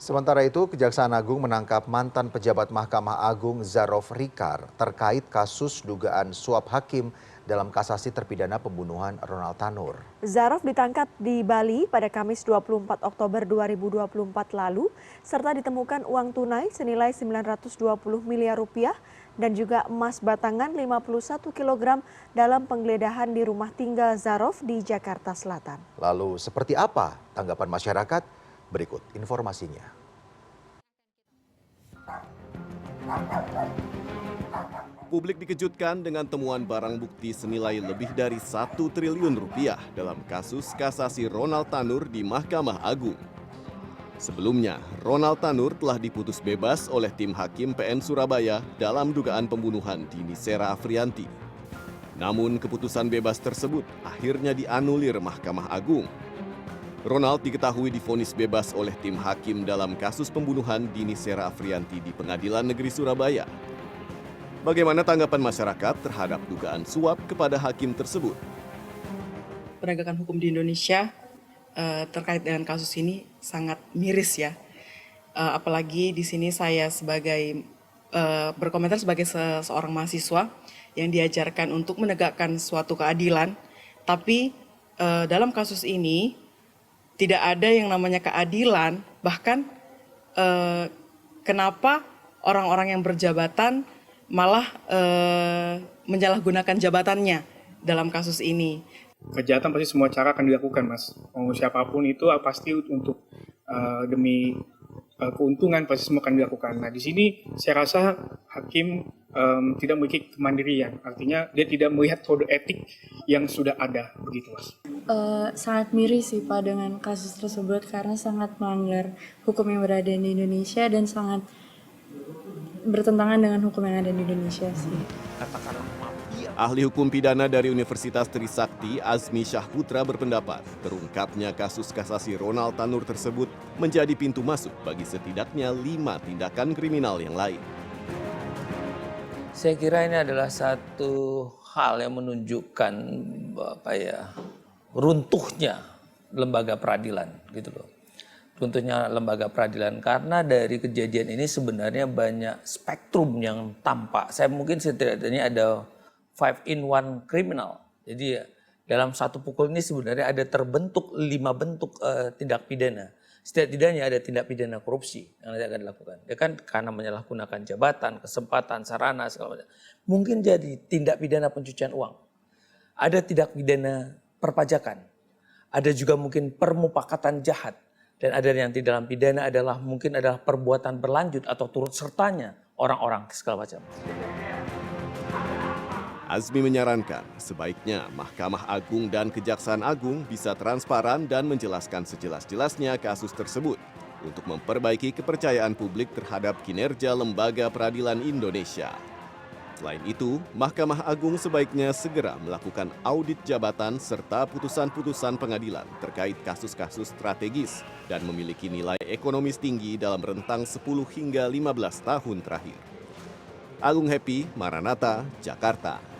Sementara itu, Kejaksaan Agung menangkap mantan pejabat Mahkamah Agung Zarof Rikar terkait kasus dugaan suap hakim dalam kasasi terpidana pembunuhan Ronald Tanur. Zarof ditangkap di Bali pada Kamis 24 Oktober 2024 lalu, serta ditemukan uang tunai senilai 920 miliar rupiah dan juga emas batangan 51 kg dalam penggeledahan di rumah tinggal Zarof di Jakarta Selatan. Lalu seperti apa tanggapan masyarakat? Berikut informasinya. Publik dikejutkan dengan temuan barang bukti senilai lebih dari 1 triliun rupiah dalam kasus kasasi Ronald Tanur di Mahkamah Agung. Sebelumnya, Ronald Tanur telah diputus bebas oleh tim hakim PN Surabaya dalam dugaan pembunuhan Dini Sera Afrianti. Namun keputusan bebas tersebut akhirnya dianulir Mahkamah Agung. Ronald diketahui divonis bebas oleh tim hakim dalam kasus pembunuhan Dini Sera Afrianti di Pengadilan Negeri Surabaya. Bagaimana tanggapan masyarakat terhadap dugaan suap kepada hakim tersebut? Penegakan hukum di Indonesia terkait dengan kasus ini sangat miris ya. Apalagi di sini saya sebagai berkomentar sebagai seorang mahasiswa yang diajarkan untuk menegakkan suatu keadilan, tapi dalam kasus ini tidak ada yang namanya keadilan, bahkan kenapa orang-orang yang berjabatan malah menyalahgunakan jabatannya dalam kasus ini. Kejahatan pasti semua cara akan dilakukan, Mas. Mau siapapun itu pasti untuk demi keuntungan pasti semua akan dilakukan. Nah, di sini saya rasa hakim tidak memiliki kemandirian. Artinya dia tidak melihat kode etik yang sudah ada, begitu, Mas. Sangat miris sih Pak dengan kasus tersebut karena sangat melanggar hukum yang berada di Indonesia dan sangat bertentangan dengan hukum yang ada di Indonesia sih. Ahli hukum pidana dari Universitas Trisakti, Azmi Syahputra berpendapat terungkapnya kasus kasasi Ronald Tanur tersebut menjadi pintu masuk bagi setidaknya 5 tindakan kriminal yang lain. Saya kira ini adalah satu hal yang menunjukkan runtuhnya lembaga peradilan gitu loh. Runtuhnya lembaga peradilan karena dari kejadian ini sebenarnya banyak spektrum yang tampak. Saya mungkin setidaknya ada 5-in-1 criminal. Jadi dalam satu pukul ini sebenarnya ada terbentuk 5 bentuk tindak pidana. Setidaknya ada tindak pidana korupsi yang nanti akan dilakukan. Ya kan karena menyalahgunakan jabatan, kesempatan, sarana segala macam. Mungkin jadi tindak pidana pencucian uang. Ada tindak pidana perpajakan. Ada juga mungkin permupakatan jahat. Dan ada yang di dalam pidana mungkin adalah perbuatan berlanjut atau turut sertanya orang-orang segala macam. Azmi menyarankan sebaiknya Mahkamah Agung dan Kejaksaan Agung bisa transparan dan menjelaskan sejelas-jelasnya kasus tersebut untuk memperbaiki kepercayaan publik terhadap kinerja lembaga peradilan Indonesia. Selain itu, Mahkamah Agung sebaiknya segera melakukan audit jabatan serta putusan-putusan pengadilan terkait kasus-kasus strategis dan memiliki nilai ekonomis tinggi dalam rentang 10 hingga 15 tahun terakhir. Agung Happy, Maranatha, Jakarta.